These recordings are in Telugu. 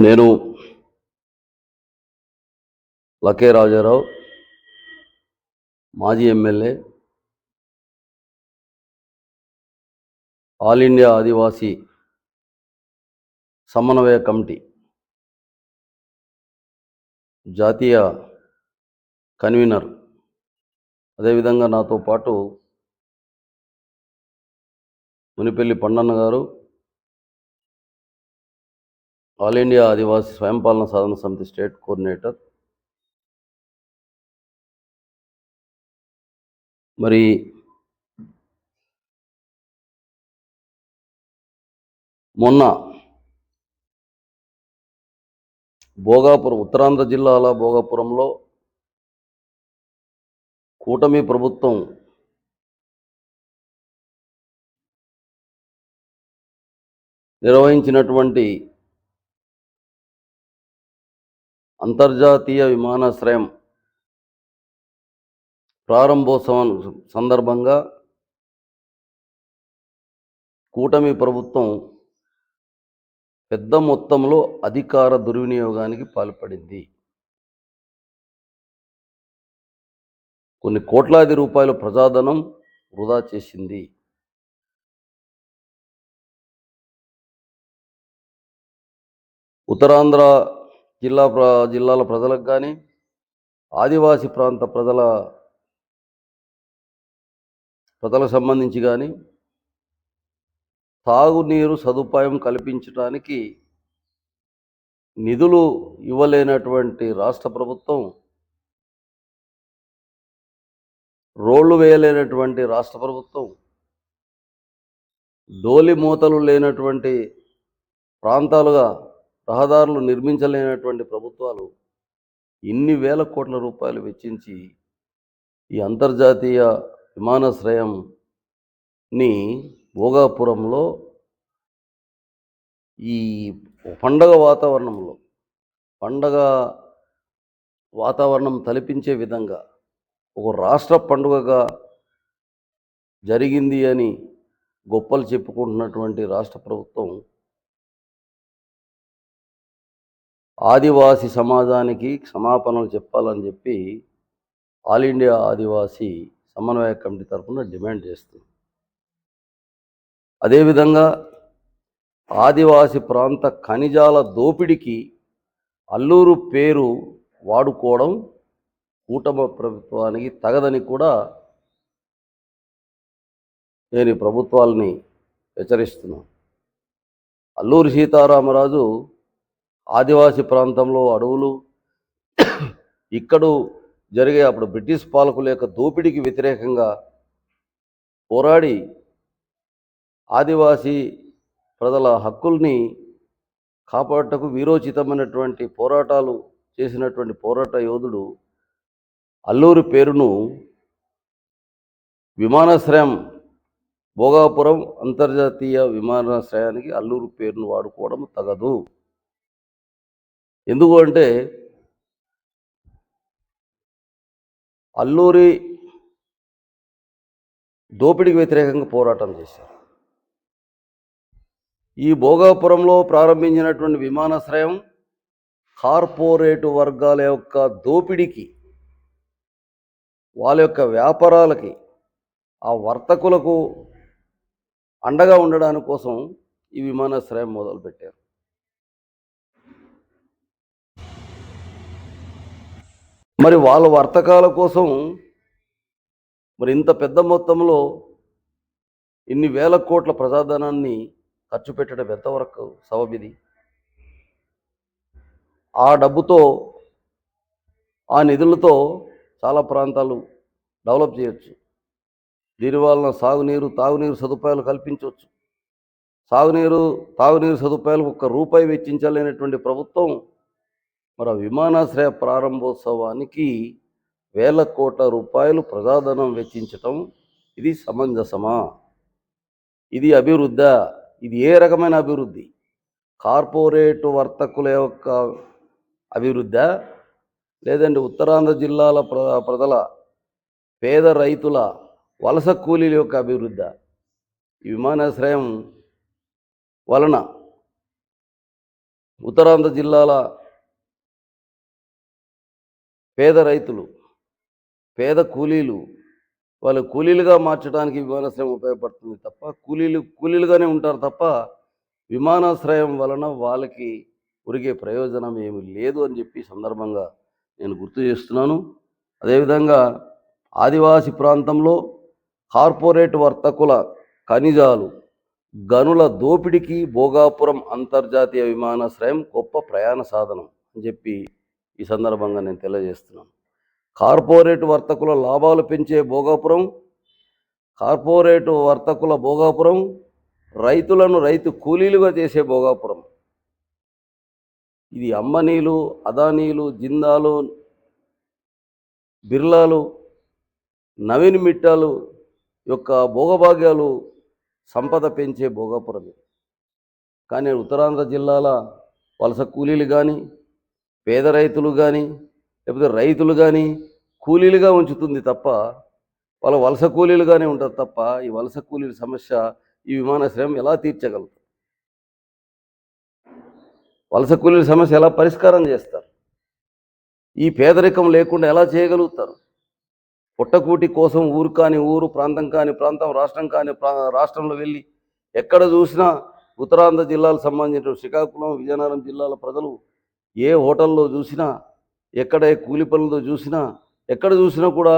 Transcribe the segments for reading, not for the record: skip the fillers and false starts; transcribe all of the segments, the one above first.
నేను లకే రాజారావు, మాజీ ఎమ్మెల్యే, ఆల్ ఇండియా ఆదివాసీ సమన్వయ కమిటీ జాతీయ కన్వీనర్, అదేవిధంగా నాతో పాటు మునిపెల్లి పండన్న గారు, ఆల్ ఇండియా ఆదివాసీ స్వయంపాలన సాధన సమితి స్టేట్ కోఆర్డినేటర్. మరి మొన్న భోగాపురం, ఉత్తరాంధ్ర జిల్లాల భోగాపురంలో కూటమి ప్రభుత్వం నిర్వహించినటువంటి అంతర్జాతీయ విమానాశ్రయం ప్రారంభోత్సవం సందర్భంగా కూటమి ప్రభుత్వం పెద్ద మొత్తంలో అధికార దుర్వినియోగానికి పాల్పడింది. కొన్ని కోట్లాది రూపాయల ప్రజాధనం వృధా చేసింది. ఉత్తరాంధ్ర జిల్లాల ప్రజలకు కానీ, ఆదివాసీ ప్రాంత ప్రజలకు సంబంధించి కానీ తాగునీరు సదుపాయం కల్పించడానికి నిధులు ఇవ్వలేనటువంటి రాష్ట్ర ప్రభుత్వం, రోళ్లు వేయలేనటువంటి రాష్ట్ర ప్రభుత్వం, డోలి మూతలు లేనటువంటి ప్రాంతాలుగా రహదారులు నిర్మించలేనటువంటి ప్రభుత్వాలు ఇన్ని వేల కోట్ల రూపాయలు వెచ్చించి ఈ అంతర్జాతీయ విమానాశ్రయంని భోగాపురంలో ఈ పండగ వాతావరణం తలపించే విధంగా ఒక రాష్ట్ర పండుగగా జరిగింది అని గొప్పలు చెప్పుకుంటున్నటువంటి రాష్ట్ర ప్రభుత్వం ఆదివాసీ సమాజానికి క్షమాపణలు చెప్పాలని చెప్పి ఆల్ ఇండియా ఆదివాసీ సమన్వయ కమిటీ తరఫున డిమాండ్ చేస్తుంది. అదేవిధంగా ఆదివాసీ ప్రాంత ఖనిజాల దోపిడీకి అల్లూరు పేరు వాడుకోవడం కూటమి ప్రభుత్వానికి తగదని కూడా నేను ఈ ప్రభుత్వాలని హెచ్చరిస్తున్నాను. అల్లూరి సీతారామరాజు ఆదివాసీ ప్రాంతంలో అడవులు జరిగే అప్పుడు బ్రిటిష్ పాలకుల యొక్క దోపిడీకి వ్యతిరేకంగా పోరాడి ఆదివాసీ ప్రజల హక్కుల్ని కాపాడటకు వీరోచితమైనటువంటి పోరాటాలు చేసినటువంటి పోరాట యోధుడు అల్లూరి పేరును విమానాశ్రయం భోగాపురం అంతర్జాతీయ విమానాశ్రయానికి అల్లూరు పేరును వాడుకోవడం తగదు. ఎందుకు అంటే అల్లూరి దోపిడీకి వ్యతిరేకంగా పోరాటం చేశారు. ఈ భోగాపురంలో ప్రారంభించినటువంటి విమానాశ్రయం కార్పొరేటు వర్గాల యొక్క దోపిడీకి, వాళ్ళ యొక్క వ్యాపారాలకి, ఆ వర్తకులకు అండగా ఉండడానికి కోసం ఈ విమానాశ్రయం మొదలుపెట్టారు. మరి వాళ్ళ వర్తకాల కోసం మరి ఇంత పెద్ద మొత్తంలో ఇన్ని వేల కోట్ల ప్రజాధనాన్ని ఖర్చు పెట్టడం ఎంతవరకు సబబిది? ఆ డబ్బుతో, ఆ నిధులతో చాలా ప్రాంతాలు డెవలప్ చేయొచ్చు. దీనివలన తాగునీరు సదుపాయాలు కల్పించవచ్చు. తాగునీరు సదుపాయాలకు ₹1 వెచ్చించలేనటువంటి ప్రభుత్వం మరి విమానాశ్రయ ప్రారంభోత్సవానికి వేల కోట్ల రూపాయలు ప్రజాధనం వెచ్చించటం ఇది సమంజసమా? ఇది అభివృద్ధా? ఇది ఏ రకమైన అభివృద్ధి? కార్పొరేటు వర్తకుల యొక్క అభివృద్ధా, లేదంటే ఉత్తరాంధ్ర జిల్లాల ప్రజల పేద రైతుల వలస కూలీల యొక్క అభివృద్ధా? ఈ విమానాశ్రయం వలన ఉత్తరాంధ్ర జిల్లాల పేద రైతులు, పేద కూలీలు, వాళ్ళు కూలీలుగా మార్చడానికి విమానాశ్రయం ఉపయోగపడుతుంది తప్ప, కూలీలుగానే ఉంటారు తప్ప, విమానాశ్రయం వలన వాళ్ళకి ఒరిగే ప్రయోజనం ఏమి లేదు అని చెప్పి సందర్భంగా నేను గుర్తు చేస్తున్నాను. అదేవిధంగా ఆదివాసి ప్రాంతంలో కార్పొరేట్ వర్తకుల ఖనిజాలు, గనుల దోపిడీకి భోగాపురం అంతర్జాతీయ విమానాశ్రయం గొప్ప ప్రయాణ సాధనం అని చెప్పి ఈ సందర్భంగా నేను తెలియజేస్తున్నాను. కార్పొరేట్ వర్తకుల లాభాలు పెంచే భోగాపురం, కార్పొరేట్ వర్తకుల భోగాపురం, రైతులను రైతు కూలీలుగా చేసే భోగాపురం. ఇది అంబానీలు, అదానీలు, జిందాలు, బిర్లాలు, నవీన్ మిట్టాలు యొక్క భోగభాగ్యాలు సంపద పెంచే భోగాపురం. కానీ ఉత్తరాంధ్ర జిల్లాల వలస కూలీలు కానీ, పేద రైతులు కానీ, లేకపోతే రైతులు కానీ కూలీలుగా ఉంచుతుంది తప్ప, వాళ్ళ వలస కూలీలుగానే ఉంటుంది తప్ప, ఈ వలస కూలీల సమస్య ఈ విమానాశ్రయం ఎలా తీర్చగలదు? వలస కూలీల సమస్య ఎలా పరిష్కారం చేస్తారు? ఈ పేదరికం లేకుండా ఎలా చేయగలుగుతారు? పుట్టకూటి కోసం ఊరు కాని ఊరు, ప్రాంతం కాని ప్రాంతం, రాష్ట్రం కాని రాష్ట్రంలో వెళ్ళి ఎక్కడ చూసినా ఉత్తరాంధ్ర జిల్లాలకు సంబంధించిన శ్రీకాకుళం, విజయనగరం జిల్లాల ప్రజలు ఏ హోటల్లో చూసినా, ఎక్కడ కూలి పనులతో చూసినా, ఎక్కడ చూసినా కూడా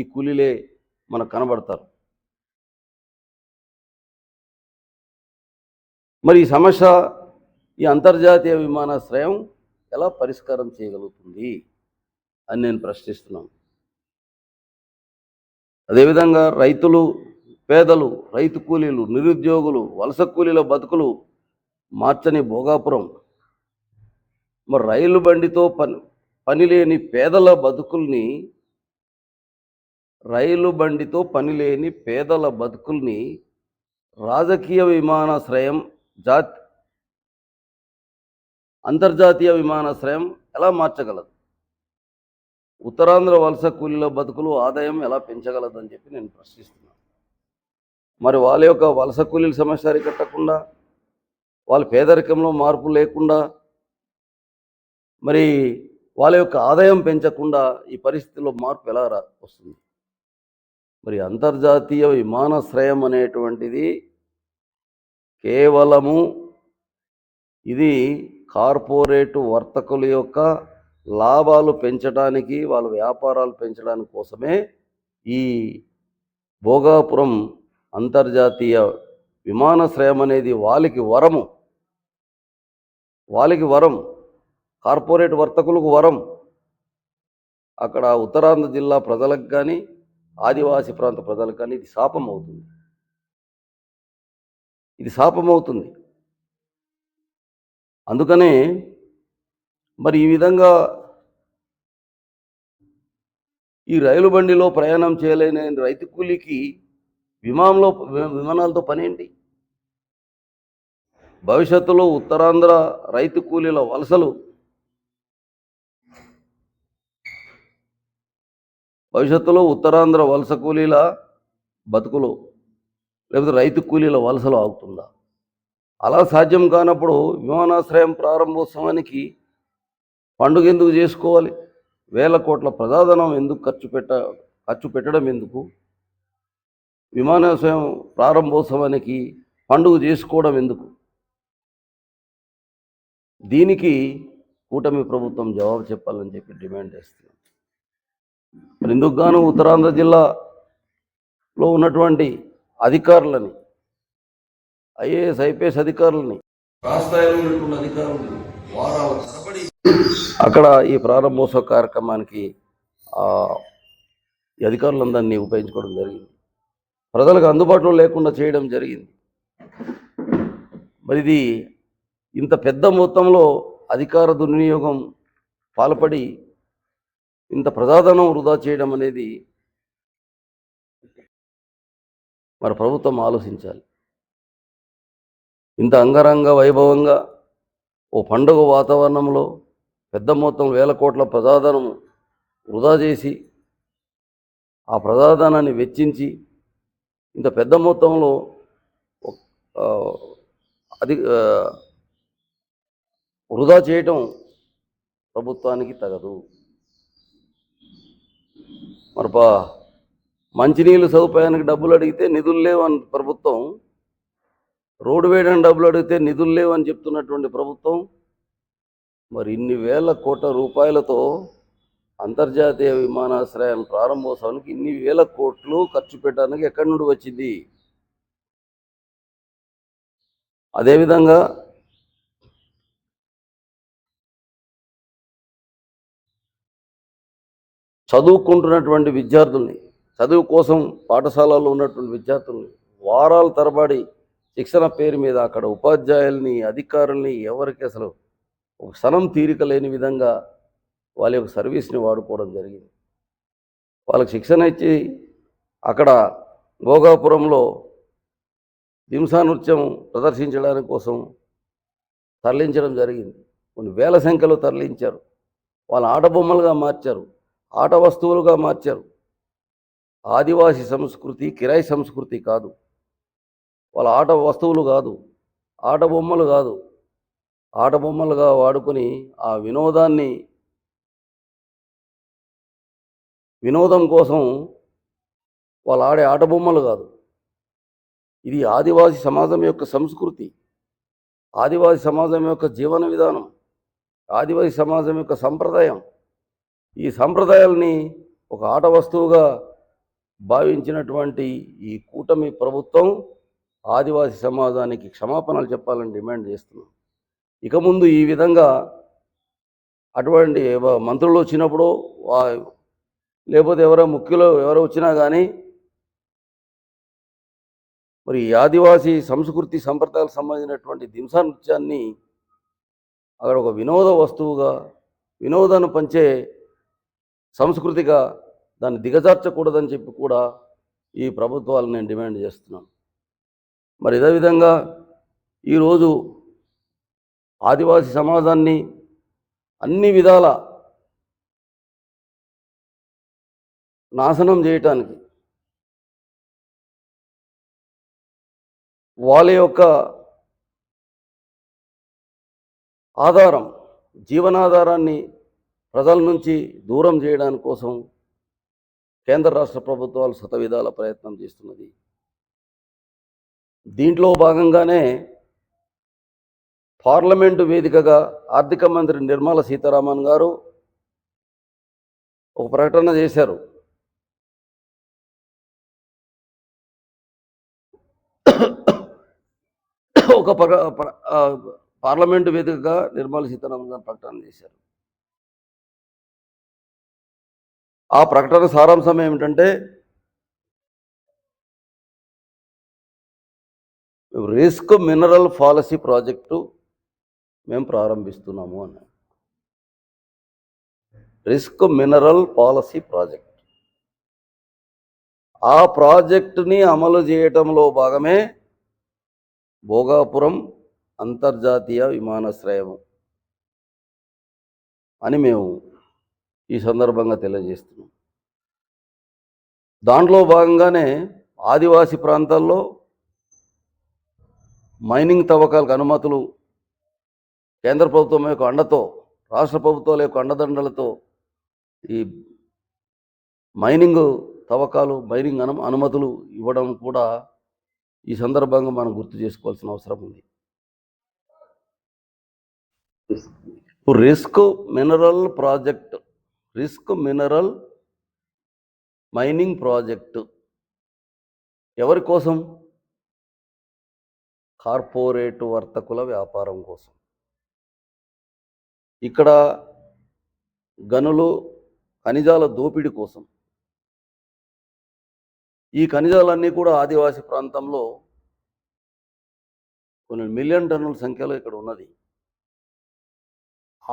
ఈ కూలీలే మనకు కనబడతారు. మరి ఈ సమస్య ఈ అంతర్జాతీయ విమానాశ్రయం ఎలా పరిష్కారం చేయగలుగుతుంది అని నేను ప్రశ్నిస్తున్నాను. అదేవిధంగా రైతులు, పేదలు, రైతు కూలీలు, నిరుద్యోగులు, వలస కూలీల బతుకులు మార్చని భోగాపురం, మరి రైలు బండితో పనిలేని పేదల బతుకుల్ని, రాజకీయ విమానాశ్రయం, అంతర్జాతీయ విమానాశ్రయం ఎలా మార్చగలదు? ఉత్తరాంధ్ర వలస కూలీల బతుకులు, ఆదాయం ఎలా పెంచగలదని చెప్పి నేను ప్రశ్నిస్తున్నాను. మరి వాళ్ళ యొక్క వలస కూలీల సమస్య అరికట్టకుండా, వాళ్ళ పేదరికంలో మార్పు లేకుండా, మరి వాళ్ళ యొక్క ఆదాయం పెంచకుండా ఈ పరిస్థితిలో మార్పు ఎలా వస్తుంది? మరి అంతర్జాతీయ విమానాశ్రయం అనేటువంటిది కేవలము ఇది కార్పొరేట్ వర్తకుల యొక్క లాభాలు పెంచడానికి, వాళ్ళ వ్యాపారాలు పెంచడానికి కోసమే ఈ భోగాపురం అంతర్జాతీయ విమానాశ్రయం అనేది వాళ్ళకి వరం, కార్పొరేట్ వర్తకులకు వరం. అక్కడ ఉత్తరాంధ్ర జిల్లా ప్రజలకు కానీ, ఆదివాసీ ప్రాంత ప్రజలకు కానీ ఇది శాపమవుతుంది. అందుకనే మరి ఈ విధంగా ఈ రైలు బండిలో ప్రయాణం చేయలేని రైతు కూలీకి విమానాలతో పనేంటి? భవిష్యత్తులో ఉత్తరాంధ్ర రైతు కూలీల వలసలు, ఉత్తరాంధ్ర వలస కూలీల బతుకులు, లేకపోతే రైతు కూలీల వలసలు ఆగుతుందా? అలా సాధ్యం కానప్పుడు విమానాశ్రయం ప్రారంభోత్సవానికి పండుగ ఎందుకు చేసుకోవాలి? వేల కోట్ల ప్రజాధనం ఎందుకు ఖర్చు పెట్టడం ఎందుకు? విమానాశ్రయం ప్రారంభోత్సవానికి పండుగ చేసుకోవడం ఎందుకు? దీనికి కూటమి ప్రభుత్వం జవాబు చెప్పాలని చెప్పి డిమాండ్ చేస్తున్నాం. మరి ఇందుకు గాను ఉత్తరాంధ్ర జిల్లాలో ఉన్నటువంటి అధికారులని, ఐఏఎస్, ఐపీఎస్ అధికారులని, రాష్ట్రాల్లో ఉన్నటువంటి అధికారులని వారాల తరబడి అక్కడ ఈ ప్రారంభోత్సవ కార్యక్రమానికి ఈ అధికారులందరినీ ఉపయోగించుకోవడం జరిగింది. ప్రజలకు అందుబాటులో లేకుండా చేయడం జరిగింది. మరి ఇది ఇంత పెద్ద మొత్తంలో అధికార దుర్వినియోగం పాల్పడి ఇంత ప్రజాధనం వృధా చేయడం అనేది మరి ప్రభుత్వం ఆలోచించాలి. ఇంత అంగరంగ వైభవంగా ఓ పండుగ వాతావరణంలో పెద్ద మొత్తం వేల కోట్ల ప్రజాధనం వృధా చేసి, ఆ ప్రజాధనాన్ని వెచ్చించి ఇంత పెద్ద మొత్తంలో వృధా చేయటం ప్రభుత్వానికి తగదు. మరి మంచినీళ్ళు సదుపాయానికి డబ్బులు అడిగితే నిధులు లేవని ప్రభుత్వం, రోడ్డు వేయడానికి డబ్బులు అడిగితే నిధులు లేవని చెప్తున్నటువంటి ప్రభుత్వం, మరి ఇన్ని వేల కోట్ల రూపాయలతో అంతర్జాతీయ విమానాశ్రయాల ప్రారంభోత్సవానికి ఇన్ని వేల కోట్లు ఖర్చు పెట్టడానికి ఎక్కడి నుండి వచ్చింది? అదేవిధంగా చదువుకుంటున్నటువంటి విద్యార్థుల్ని, చదువు కోసం పాఠశాలల్లో ఉన్నటువంటి విద్యార్థుల్ని వారాల తరబడి శిక్షణ పేరు మీద అక్కడ ఉపాధ్యాయుల్ని, అధికారుల్ని ఎవరికి అసలు ఒక క్షణం తీరిక లేని విధంగా వాళ్ళ యొక్క సర్వీస్ని వాడుకోవడం జరిగింది. వాళ్ళకి శిక్షణ ఇచ్చి అక్కడ భోగాపురంలో దింసా నృత్యం ప్రదర్శించడానికి కోసం తరలించడం జరిగింది. కొన్ని వేల సంఖ్యలో తరలించారు. వాళ్ళ ఆట బొమ్మలుగా మార్చారు, ఆట వస్తువులుగా మార్చారు. ఆదివాసీ సంస్కృతి కిరాయి సంస్కృతి కాదు. వాళ్ళ ఆట వస్తువులు కాదు, ఆట బొమ్మలు కాదు, ఆట బొమ్మలుగా వాడుకొని ఆ వినోదం కోసం వాళ్ళు ఆడే ఆట బొమ్మలు కాదు. ఇది ఆదివాసీ సమాజం యొక్క సంస్కృతి, ఆదివాసీ సమాజం యొక్క జీవన విధానం, ఆదివాసీ సమాజం యొక్క సంప్రదాయం. ఈ సంప్రదాయాల్ని ఒక ఆట వస్తువుగా భావించినటువంటి ఈ కూటమి ప్రభుత్వం ఆదివాసీ సమాజానికి క్షమాపణలు చెప్పాలని డిమాండ్ చేస్తున్నాం. ఇక ముందు ఈ విధంగా అటువంటి మంత్రులు వచ్చినప్పుడు లేకపోతే ముఖ్యులు ఎవరో వచ్చినా కానీ మరి ఈ ఆదివాసీ సంస్కృతి సంప్రదాయాలకు సంబంధించినటువంటి దింసా నృత్యాన్ని అక్కడ ఒక వినోద వస్తువుగా, వినోదాన్ని పంచే సంస్కృతిగా దాన్ని దిగజార్చకూడదని చెప్పి కూడా ఈ ప్రభుత్వాలను నేను డిమాండ్ చేస్తున్నాను. మరి ఇదే విధంగా ఈరోజు ఆదివాసీ సమాజాన్ని అన్ని విధాల నాశనం చేయటానికి, వాళ్ళ యొక్క ఆధారం, జీవనాధారాన్ని ప్రజల నుంచి దూరం చేయడానికి కోసం కేంద్ర రాష్ట్ర ప్రభుత్వాలు శతవిధాల ప్రయత్నం చేస్తున్నది. దీంట్లో భాగంగానే పార్లమెంటు వేదికగా ఆర్థిక మంత్రి నిర్మలా సీతారామన్ గారు ఒక ప్రకటన చేశారు. ఒక పార్లమెంటు వేదికగా నిర్మలా సీతారామన్ గారు ప్రకటన చేశారు. ఆ ప్రకటన సారాంశం ఏమిటంటే, రిస్క్ మినరల్ పాలసీ ప్రాజెక్టు మేము ప్రారంభిస్తున్నాము అన్నారు. రిస్క్ మినరల్ పాలసీ ప్రాజెక్ట్, ఆ ప్రాజెక్టుని అమలు చేయటంలో భాగమే భోగాపురం అంతర్జాతీయ విమానాశ్రయం అని మేము ఈ సందర్భంగా తెలియజేస్తున్నాం. దాంట్లో భాగంగానే ఆదివాసీ ప్రాంతాల్లో మైనింగ్ తవ్వకాలకు అనుమతులు కేంద్ర ప్రభుత్వం యొక్క అండతో, రాష్ట్ర ప్రభుత్వాల యొక్క అండదండలతో ఈ మైనింగ్ తవ్వకాలు, మైనింగ్ అనుమతులు ఇవ్వడం కూడా ఈ సందర్భంగా మనం గుర్తు చేసుకోవాల్సిన అవసరం ఉంది. Risk mineral project, risk mineral mining project ఎవరి కోసం? కార్పొరేట్ వర్తకుల వ్యాపారం కోసం. ఇక్కడ గనులు, ఖనిజాల దోపిడీ కోసం. ఈ ఖనిజాలన్నీ కూడా ఆదివాసీ ప్రాంతంలో కొన్ని మిలియన్ టన్నుల సంఖ్యలో ఇక్కడ ఉన్నది.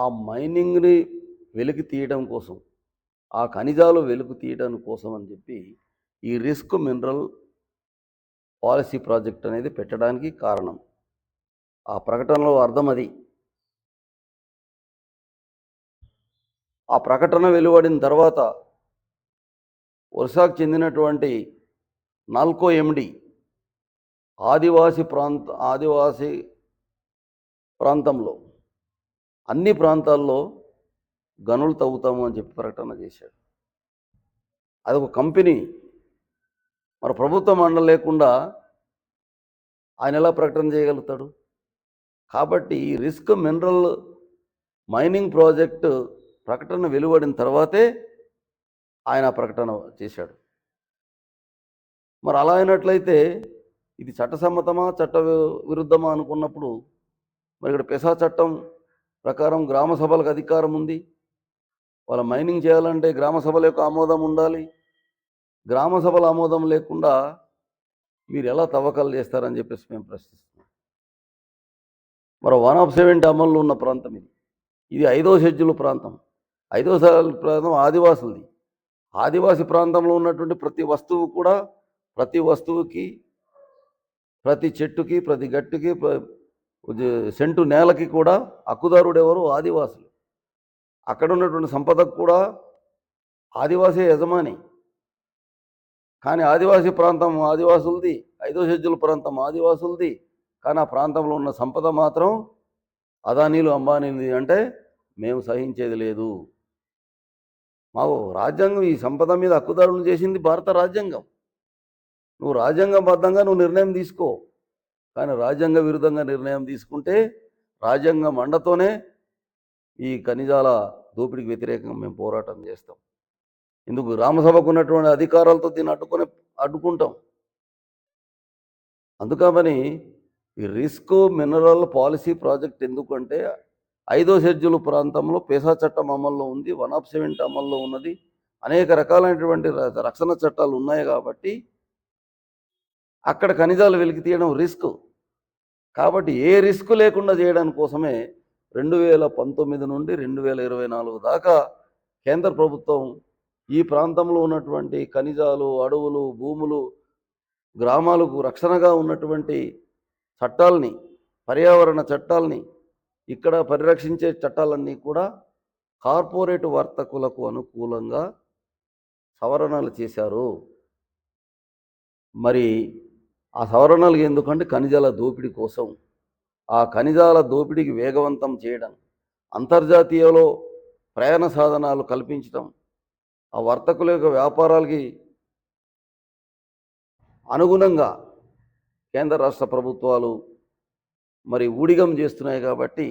ఆ మైనింగ్ని వెలికి తీయడం కోసం, ఆ ఖనిజాలు వెలుగు తీయడం కోసం అని చెప్పి ఈ రిస్క్ మినరల్ పాలసీ ప్రాజెక్ట్ అనేది పెట్టడానికి కారణం. ఆ ప్రకటనలో అర్థం అది. ఆ ప్రకటన వెలువడిన తర్వాత ఒరిస్సాకు చెందినటువంటి నాల్కో ఎండి ఆదివాసీ ప్రాంతంలో అన్ని ప్రాంతాల్లో గనులు తవ్వుతాము అని చెప్పి ప్రకటన చేశాడు. అది ఒక కంపెనీ. మరి ప్రభుత్వం అండ లేకుండా ఆయన ఎలా ప్రకటన చేయగలుగుతాడు? కాబట్టి ఈ రిస్క్ మినరల్ మైనింగ్ ప్రాజెక్టు ప్రకటన వెలువడిన తర్వాతే ఆయన ప్రకటన చేశాడు. మరి అలా అయినట్లయితే ఇది చట్టసమ్మతమా చట్ట విరుద్ధమా అనుకున్నప్పుడు మరి ఇక్కడ పెసా చట్టం ప్రకారం గ్రామ సభలకు అధికారం ఉంది. వాళ్ళ మైనింగ్ చేయాలంటే గ్రామ సభల యొక్క ఆమోదం ఉండాలి. గ్రామ సభల ఆమోదం లేకుండా మీరు ఎలా తవ్వకాలు చేస్తారని చెప్పేసి మేము ప్రశ్నిస్తున్నాం. మరి 1/7 అమల్లో ఉన్న ప్రాంతం ఇది 5వ షెడ్యూల్ ప్రాంతం. 5వ షెడ్యూల్ ప్రాంతం ఆదివాసులది. ఆదివాసి ప్రాంతంలో ఉన్నటువంటి ప్రతి వస్తువుకి ప్రతి చెట్టుకి ప్రతి గట్టుకి సెంటు నేలకి కూడా హక్కుదారుడు ఎవరు? ఆదివాసులు. అక్కడ ఉన్నటువంటి సంపదకు కూడా ఆదివాసీ యజమాని. కానీ ఆదివాసీ ప్రాంతం ఆదివాసులది, 5వ షెడ్యూల్ ప్రాంతం ఆదివాసులది. కానీ ఆ ప్రాంతంలో ఉన్న సంపద మాత్రం అదానీలు అంబానీలది. అంటే మేము సహించేది లేదు. మాకు రాజ్యాంగం ఈ సంపద మీద హక్కుదారులను చేసింది భారత రాజ్యాంగం. నువ్వు రాజ్యాంగబద్ధంగా నిర్ణయం తీసుకో. కానీ రాజ్యాంగ విరుద్ధంగా నిర్ణయం తీసుకుంటే రాజ్యాంగం అండతోనే ఈ ఖనిజాల దోపిడీకి వ్యతిరేకంగా మేము పోరాటం చేస్తాం. ఇందుకు గ్రామసభకు ఉన్నటువంటి అధికారాలతో దీన్ని అడ్డుకుంటాం. అందుకని ఈ రిస్క్ మినరల్ పాలసీ ప్రాజెక్ట్ ఎందుకంటే 5వ షెడ్యూల్ ప్రాంతంలో పేసా చట్టం అమల్లో ఉంది, 1/7 అమల్లో ఉన్నది, అనేక రకాలైనటువంటి రక్షణ చట్టాలు ఉన్నాయి. కాబట్టి అక్కడ ఖనిజాలు వెలికి తీయడం రిస్క్. కాబట్టి ఏ రిస్క్ లేకుండా చేయడానికి కోసమే 2019 నుండి 2024 దాకా కేంద్ర ప్రభుత్వం ఈ ప్రాంతంలో ఉన్నటువంటి ఖనిజాలు, అడవులు, భూములు, గ్రామాలకు రక్షణగా ఉన్నటువంటి చట్టాలని, పర్యావరణ చట్టాలని, ఇక్కడ పరిరక్షించే చట్టాలన్నీ కూడా కార్పొరేట్ వర్తకులకు అనుకూలంగా సవరణలు చేశారు. మరి ఆ సవరణలు ఎందుకంటే ఖనిజాల దోపిడీ కోసం. ఆ ఖనిజాల దోపిడీకి వేగవంతం చేయడం, అంతర్జాతీయలో ప్రయాణ సాధనాలు కల్పించడం, ఆ వర్తకుల యొక్క వ్యాపారాలకి అనుగుణంగా కేంద్ర రాష్ట్ర ప్రభుత్వాలు మరి ఊడిగం చేస్తున్నాయి. కాబట్టి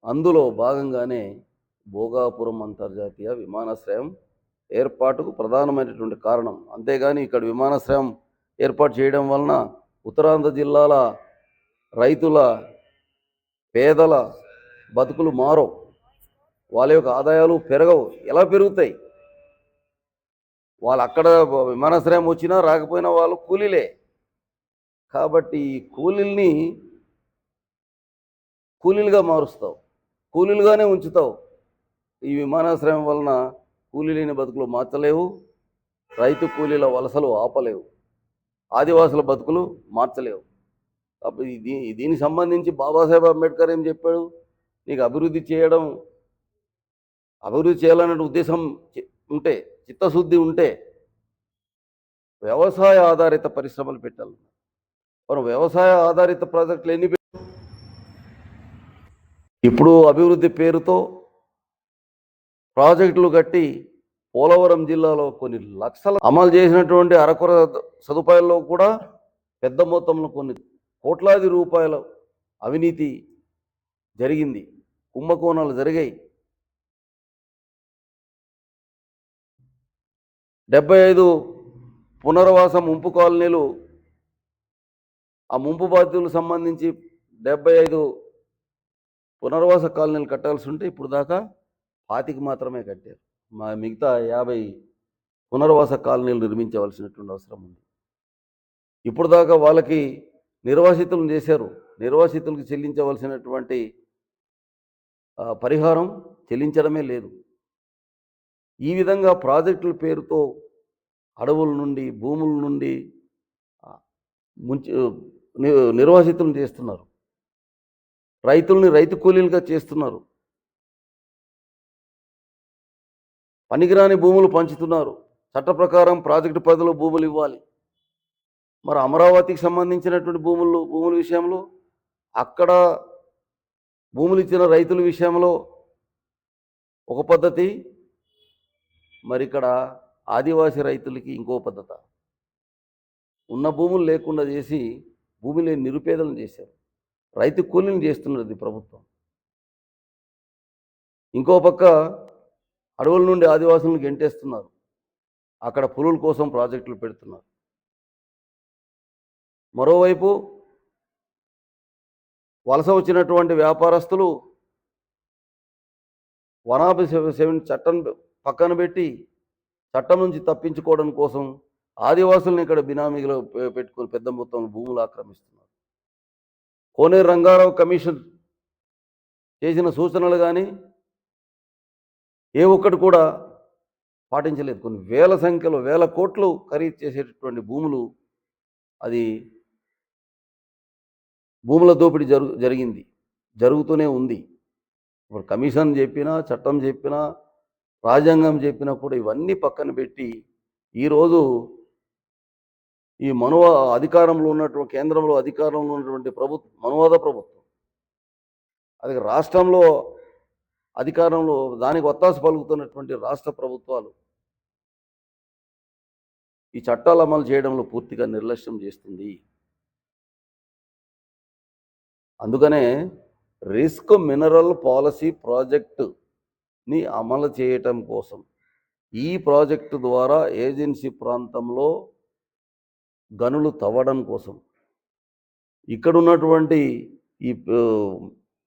అందులో భాగంగానే భోగాపురం అంతర్జాతీయ విమానాశ్రయం ఏర్పాటుకు ప్రధానమైనటువంటి కారణం. అంతేగాని ఇక్కడ విమానాశ్రయం ఏర్పాటు చేయడం వలన ఉత్తరాంధ్ర జిల్లాల రైతుల, పేదల బతుకులు మారవు, వాళ్ళ యొక్క ఆదాయాలు పెరగవు. ఎలా పెరుగుతాయి? వాళ్ళు అక్కడ విమానాశ్రయం వచ్చినా రాకపోయినా వాళ్ళు కూలీలే. కాబట్టి కూలీలుగా మారుస్తావు, కూలీలుగానే ఉంచుతావు. ఈ విమానాశ్రయం వలన కూలీ లేని బతుకులు మార్చలేవు, రైతు కూలీల వలసలు ఆపలేవు, ఆదివాసుల బతుకులు మార్చలేవు. కాబట్టి దీనికి సంబంధించి బాబాసాహెబ్ అంబేద్కర్ ఏం చెప్పాడు? నీకు అభివృద్ధి చేయాలనే ఉద్దేశం ఉంటే, చిత్తశుద్ధి ఉంటే వ్యవసాయ ఆధారిత పరిశ్రమలు పెట్టాలి. మనం వ్యవసాయ ఆధారిత ప్రాజెక్టులు ఎన్ని ఇప్పుడు అభివృద్ధి పేరుతో ప్రాజెక్టులు కట్టి పోలవరం జిల్లాలో కొన్ని లక్షల అమలు చేసినటువంటి అరకొర సదుపాయాల్లో కూడా పెద్ద మొత్తంలో కొన్ని కోట్లాది రూపాయల అవినీతి జరిగింది, కుంభకోణాలు జరిగాయి. 75 పునర్వాస ముంపు కాలనీలు, ఆ ముంపు బాధితులకు సంబంధించి 75 పునర్వాస కాలనీలు కట్టాల్సి ఉంటే ఇప్పుడు దాకా 25 మాత్రమే కట్టారు. మిగతా 50 పునర్వాస కాలనీలు నిర్మించవలసినటువంటి అవసరం ఉంది. ఇప్పుడు దాకా వాళ్ళకి నిర్వాసితులను చేశారు. నిర్వాసితులకు చెల్లించవలసినటువంటి పరిహారం చెల్లించడమే లేదు. ఈ విధంగా ప్రాజెక్టుల పేరుతో అడవుల నుండి, భూముల నుండి నిర్వాసితులను చేస్తున్నారు, రైతుల్ని రైతు కూలీలుగా చేస్తున్నారు, పనికిరాని భూములు పంచుతున్నారు. చట్ట ప్రకారం ప్రాజెక్టు పరిధిలో భూములు ఇవ్వాలి. మరి అమరావతికి సంబంధించినటువంటి భూముల విషయంలో అక్కడ భూములు ఇచ్చిన రైతుల విషయంలో ఒక పద్ధతి, మరి ఇక్కడ ఆదివాసీ రైతులకి ఇంకో పద్ధత. ఉన్న భూములు లేకుండా చేసి భూమి లేని నిరుపేదలను చేశారు. రైతు కూలీని చేస్తున్నది ప్రభుత్వం. ఇంకో పక్క అడవుల నుండి ఆదివాసులను గెంటేస్తున్నారు. అక్కడ పులుల కోసం ప్రాజెక్టులు పెడుతున్నారు. మరోవైపు వలస వచ్చినటువంటి వ్యాపారస్తులు 157 చట్టం పక్కన పెట్టి చట్టం నుంచి తప్పించుకోవడం కోసం ఆదివాసులను ఇక్కడ బినామీలో పెట్టుకొని పెద్ద మొత్తంలో భూములు ఆక్రమిస్తున్నారు. కోనేరు రంగారావు కమిషన్ చేసిన సూచనలు కానీ ఏ ఒక్కటి కూడా పాటించలేదు. కొన్ని వేల సంఖ్యలో, వేల కోట్లు ఖరీదు చేసేటటువంటి భూములు, అది భూముల దోపిడీ జరిగింది, జరుగుతూనే ఉంది. ఇప్పుడు కమిషన్ చెప్పినా, చట్టం చెప్పినా, రాజ్యాంగం చెప్పినా కూడా ఇవన్నీ పక్కన పెట్టి ఈరోజు ఈ అధికారంలో ఉన్నటువంటి, కేంద్రంలో అధికారంలో ఉన్నటువంటి మనువాద ప్రభుత్వం, అది రాష్ట్రంలో అధికారంలో దానికి ఒత్తాసు పలుకుతున్నటువంటి రాష్ట్ర ప్రభుత్వాలు ఈ చట్టాలు అమలు చేయడంలో పూర్తిగా నిర్లక్ష్యం చేస్తుంది. అందుకనే రిస్క్ మినరల్ పాలసీ ప్రాజెక్టుని అమలు చేయటం కోసం, ఈ ప్రాజెక్టు ద్వారా ఏజెన్సీ ప్రాంతంలో గనులు తవ్వడం కోసం, ఇక్కడ ఉన్నటువంటి ఈ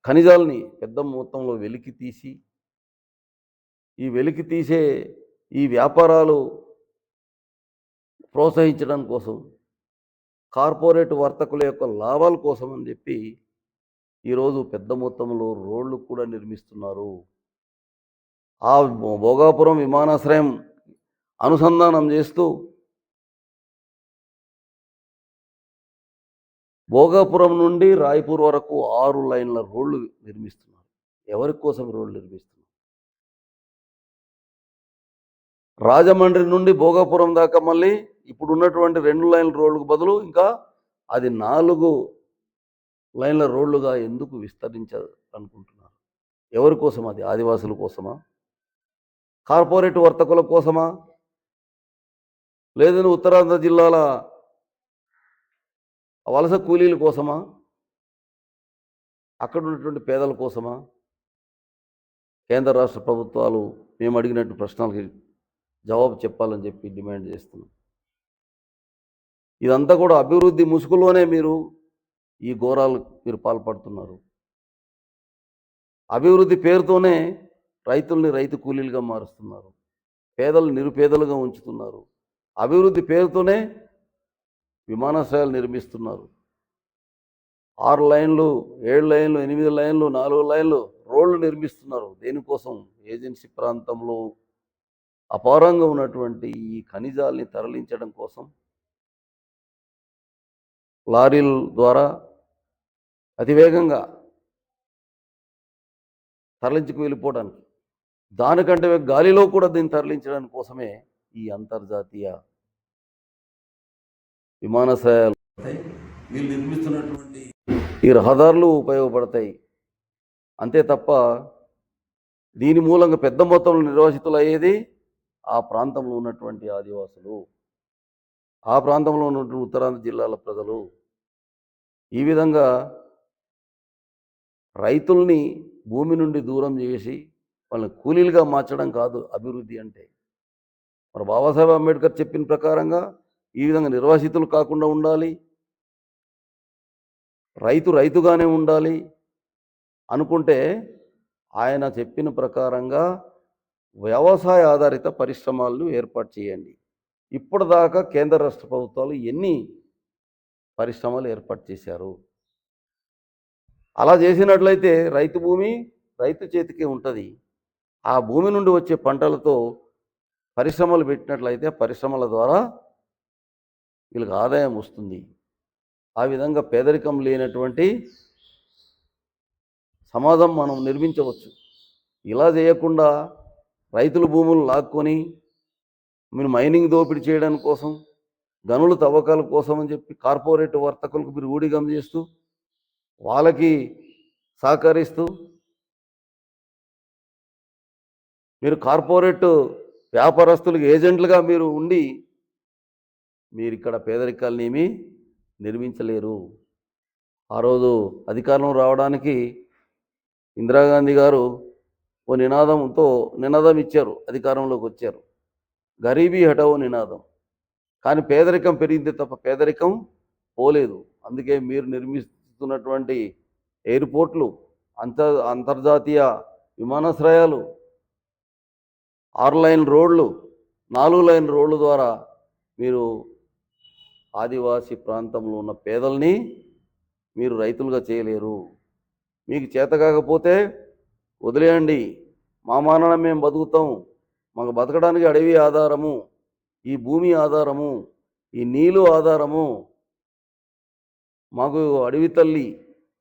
ఖనిజాలని పెద్ద మొత్తంలో వెలికి తీసే ఈ వ్యాపారాలు ప్రోత్సహించడం కోసం, కార్పొరేట్ వర్తకుల యొక్క లాభాల కోసం అని చెప్పి ఈరోజు పెద్ద మొత్తంలో రోడ్లు కూడా నిర్మిస్తున్నారు. ఆ భోగాపురం విమానాశ్రయం అనుసంధానం చేస్తూ భోగాపురం నుండి రాయ్పూర్ వరకు 6 లైన్ల రోడ్లు నిర్మిస్తున్నారు. ఎవరి కోసం రోడ్లు నిర్మిస్తున్నారు? రాజమండ్రి నుండి భోగాపురం దాకా మళ్ళీ ఇప్పుడు ఉన్నటువంటి 2 లైన్ల రోడ్లకు బదులు ఇంకా అది 4 లైన్ల రోడ్లుగా ఎందుకు విస్తరించాలనుకుంటున్నారు? ఎవరి కోసం? అది ఆదివాసుల కోసమా? కార్పొరేట్ వర్తకుల కోసమా? లేదని ఉత్తరాంధ్ర జిల్లాల వలస కూలీల కోసమా? అక్కడ ఉన్నటువంటి పేదల కోసమా? కేంద్ర రాష్ట్ర ప్రభుత్వాలు మేము అడిగినట్టు ప్రశ్నలకి జవాబు చెప్పాలని చెప్పి డిమాండ్ చేస్తున్నాం. ఇదంతా కూడా అభివృద్ధి ముసుగులోనే మీరు ఈ ఘోరాలు పాల్పడుతున్నారు. అభివృద్ధి పేరుతోనే రైతుల్ని రైతు కూలీలుగా మారుస్తున్నారు, పేదలు నిరుపేదలుగా ఉంచుతున్నారు. అభివృద్ధి పేరుతోనే విమానాశ్రయాలు నిర్మిస్తున్నారు. 6 లైన్లు, 7 లైన్లు, 8 లైన్లు, 4 లైన్లు రోడ్లు నిర్మిస్తున్నారు. దేనికోసం? ఏజెన్సీ ప్రాంతంలో అపారంగా ఉన్నటువంటి ఈ ఖనిజాల్ని తరలించడం కోసం, లారీల ద్వారా అతివేగంగా తరలించుకు వెళ్ళిపోవడానికి, దానికంటే గాలిలో కూడా దీన్ని తరలించడానికి కోసమే ఈ అంతర్జాతీయ విమానాశ్రయాలు వీళ్ళు నిర్మిస్తున్నటువంటి ఈ రహదారులు ఉపయోగపడతాయి. అంతే తప్ప దీని మూలంగా పెద్ద మొత్తంలో నిర్వాసితులు అయ్యేది ఆ ప్రాంతంలో ఉన్నటువంటి ఆదివాసులు, ఆ ప్రాంతంలో ఉన్నటువంటి ఉత్తరాంధ్ర జిల్లాల ప్రజలు. ఈ విధంగా రైతుల్ని భూమి నుండి దూరం చేసి వాళ్ళని కూలీలుగా మార్చడం కాదు అభివృద్ధి అంటే. మరి బాబాసాహెబ్ అంబేద్కర్ చెప్పిన ప్రకారంగా ఈ విధంగా నిర్వాసితులు కాకుండా ఉండాలి, రైతుగానే ఉండాలి అనుకుంటే ఆయన చెప్పిన ప్రకారంగా వ్యవసాయ ఆధారిత పరిశ్రమలను ఏర్పాటు చేయండి. ఇప్పటిదాకా కేంద్ర రాష్ట్ర ప్రభుత్వాలు ఎన్ని పరిశ్రమలు ఏర్పాటు చేశారు? అలా చేసినట్లయితే రైతు భూమి రైతు చేతికే ఉంటుంది. ఆ భూమి నుండి వచ్చే పంటలతో పరిశ్రమలు పెట్టినట్లయితే పరిశ్రమల ద్వారా వీళ్ళకి ఆదాయం వస్తుంది. ఆ విధంగా పేదరికం లేనటువంటి సమాజం మనం నిర్మించవచ్చు. ఇలా చేయకుండా రైతుల భూములు లాక్కొని మీరు మైనింగ్ దోపిడీ చేయడం కోసం, గనుల తవ్వకాల కోసం అని చెప్పి కార్పొరేట్ వర్తకులకు మీరు ఊడిగం చేస్తూ వాళ్ళకి సహకరిస్తూ మీరు కార్పొరేట్ వ్యాపారస్తులకు ఏజెంట్లుగా మీరు ఉండి మీరు ఇక్కడ పేదరికాన్ని ఏమీ నిర్మించలేరు. ఆ రోజు అధికారం రావడానికి ఇందిరాగాంధీ గారు ఓ నినాదం ఇచ్చారు, అధికారంలోకి వచ్చారు. గరీబీ హటావో నినాదం. కానీ పేదరికం పెరిగింది తప్ప పేదరికం పోలేదు. అందుకే మీరు నిర్మిస్తున్నటువంటి ఎయిర్పోర్ట్లు, అంతర్జాతీయ విమానాశ్రయాలు, 6 లైన్ రోడ్లు, 4 లైన్ రోడ్ల ద్వారా మీరు ఆదివాసీ ప్రాంతంలో ఉన్న పేదల్ని మీరు రైతులుగా చేయలేరు. మీకు చేత కాకపోతే వదిలేయండి, మా మానాన మేము బతుకుతాం, మాకు బతకడానికి అడవి ఆధారము, ఈ భూమి ఆధారము, ఈ నీళ్ళు ఆధారము, మాకు అడవి తల్లి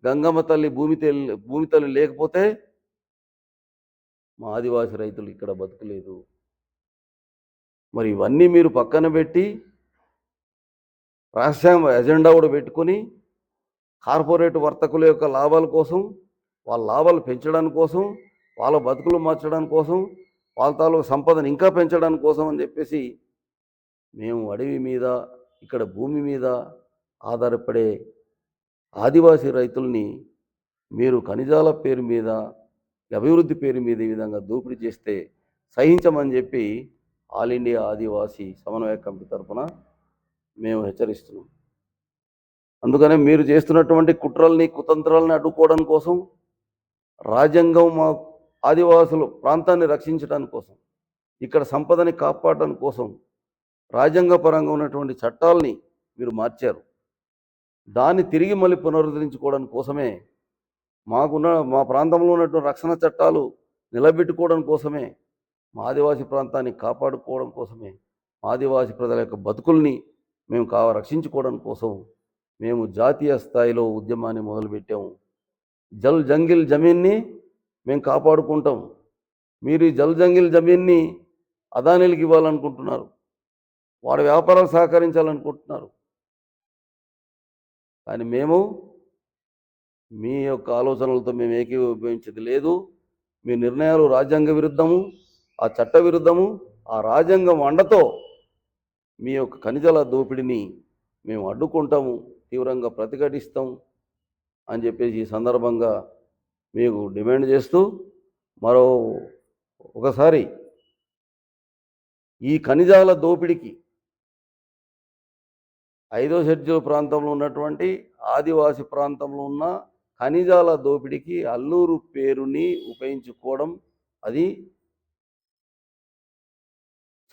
గంగమ్మ తల్లి భూమి తల్లి లేకపోతే మా ఆదివాసి రైతులు ఇక్కడ బతకలేదు. మరి ఇవన్నీ మీరు పక్కన పెట్టి రాష్ట్రం ఎజెండా కూడా పెట్టుకొని కార్పొరేట్ వర్తకుల యొక్క లాభాల కోసం, వాళ్ళ లాభాలు పెంచడానికి కోసం, వాళ్ళ బతుకులు మార్చడానికి కోసం, వాళ్ళ తాలూకు సంపదను ఇంకా పెంచడానికి కోసం అని చెప్పేసి మేము అడవి మీద, ఇక్కడ భూమి మీద ఆధారపడే ఆదివాసీ రైతుల్ని మీరు ఖనిజాల పేరు మీద, అభివృద్ధి పేరు మీద ఈ విధంగా దోపిడీ చేస్తే సహించమని చెప్పి ఆల్ ఇండియా ఆదివాసీ సమన్వయ కమిటీ తరఫున మేము హెచ్చరిస్తున్నాం. అందుకనే మీరు చేస్తున్నటువంటి కుట్రల్ని, కుతంత్రాలని అడ్డుకోవడం కోసం, రాజ్యాంగం మా ఆదివాసులు ప్రాంతాన్ని రక్షించడానికి కోసం, ఇక్కడ సంపదని కాపాడడం కోసం రాజ్యాంగపరంగా ఉన్నటువంటి చట్టాలని మీరు మార్చారు. దాన్ని తిరిగి మళ్ళీ పునరుద్ధరించుకోవడం కోసమే, మా ప్రాంతంలో ఉన్నటువంటి రక్షణ చట్టాలు నిలబెట్టుకోవడం కోసమే, మా ఆదివాసీ ప్రాంతాన్ని కాపాడుకోవడం కోసమే, మా ఆదివాసీ ప్రజల యొక్క బతుకుల్ని మేము రక్షించుకోవడం కోసం మేము జాతీయ స్థాయిలో ఉద్యమాన్ని మొదలుపెట్టాము. జల్ జంగిల్ జమీన్ని మేము కాపాడుకుంటాం. మీరు ఈ జల్ జంగిల్ జమీన్ని అదానీలకు ఇవ్వాలనుకుంటున్నారు, వాడి వ్యాపారాలు సహకరించాలనుకుంటున్నారు. కానీ మేము మీ యొక్క ఆలోచనలతో మేము ఏకీభవించేది లేదు. మీ నిర్ణయాలు రాజ్యాంగ విరుద్ధము, ఆ చట్ట విరుద్ధము, ఆ రాజ్యాంగం అండతో మీ యొక్క ఖనిజాల దోపిడీని మేము అడ్డుకుంటాము, తీవ్రంగా ప్రతిఘటిస్తాం అని చెప్పేసి ఈ సందర్భంగా మీకు డిమాండ్ చేస్తూ ఒకసారి ఈ ఖనిజాల దోపిడీకి 5వ షెడ్యూల్ ప్రాంతంలో ఉన్నటువంటి ఆదివాసీ ప్రాంతంలో ఉన్న ఖనిజాల దోపిడీకి అల్లూరు పేరుని ఉపయోగించుకోవడం అది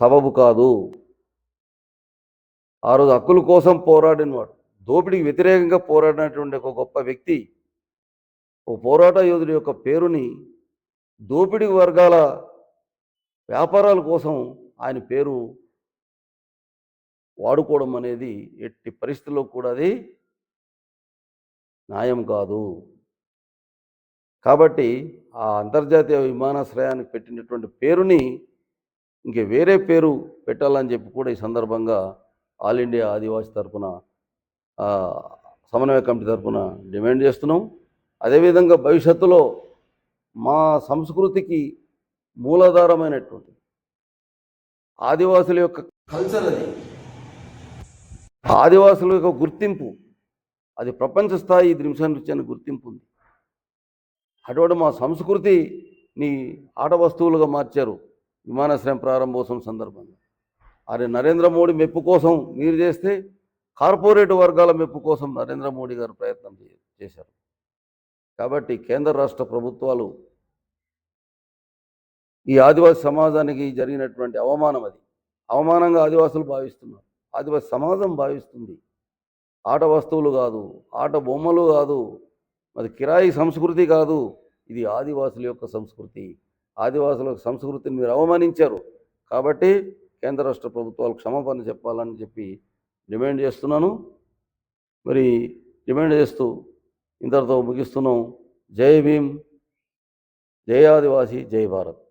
సబబు కాదు. ఆ రోజు హక్కుల కోసం పోరాడినవాడు, దోపిడీకి వ్యతిరేకంగా పోరాడినటువంటి ఒక గొప్ప వ్యక్తి, ఒక పోరాట యోధుడి యొక్క పేరుని దోపిడీ వర్గాల వ్యాపారాల కోసం ఆయన పేరు వాడుకోవడం అనేది ఎట్టి పరిస్థితుల్లో కూడా అది న్యాయం కాదు. కాబట్టి ఆ అంతర్జాతీయ విమానాశ్రయానికి పెట్టినటువంటి పేరుని ఇంక వేరే పేరు పెట్టాలని చెప్పి కూడా ఈ సందర్భంగా ఆల్ ఇండియా ఆదివాసీ తరఫున, సమన్వయ కమిటీ తరఫున డిమాండ్ చేస్తున్నాం. అదేవిధంగా భవిష్యత్తులో మా సంస్కృతికి మూలాధారమైనటువంటి ఆదివాసుల యొక్క కల్చర్, అది ఆదివాసుల యొక్క గుర్తింపు, అది ప్రపంచ స్థాయి ద్రింశ నృత్యానికి గుర్తింపు ఉంది. అటువంటి మా సంస్కృతిని ఆట వస్తువులుగా మార్చారు విమానాశ్రయం ప్రారంభోత్సవం సందర్భంగా. అరే నరేంద్ర మోడీ మెప్పు కోసం మీరు చేస్తే, కార్పొరేట్ వర్గాల మెప్పు కోసం నరేంద్ర మోడీ గారు ప్రయత్నం చేశారు. కాబట్టి కేంద్ర రాష్ట్ర ప్రభుత్వాలు ఈ ఆదివాసీ సమాజానికి జరిగినటువంటి అవమానం, అది అవమానంగా ఆదివాసులు భావిస్తున్నారు, ఆదివాసీ సమాజం భావిస్తుంది. ఆట వస్తువులు కాదు, ఆట బొమ్మలు కాదు, అది కిరాయి సంస్కృతి కాదు, ఇది ఆదివాసుల యొక్క సంస్కృతి. ఆదివాసుల యొక్క సంస్కృతిని మీరు అవమానించారు. కాబట్టి కేంద్ర రాష్ట్ర ప్రభుత్వాలు క్షమాపణ చెప్పాలని చెప్పి డిమాండ్ చేస్తున్నాను. మరి డిమాండ్ చేస్తూ ఇంతటితో ముగిస్తున్నాం. జై భీమ్, జై ఆదివాసీ, జై భారత్.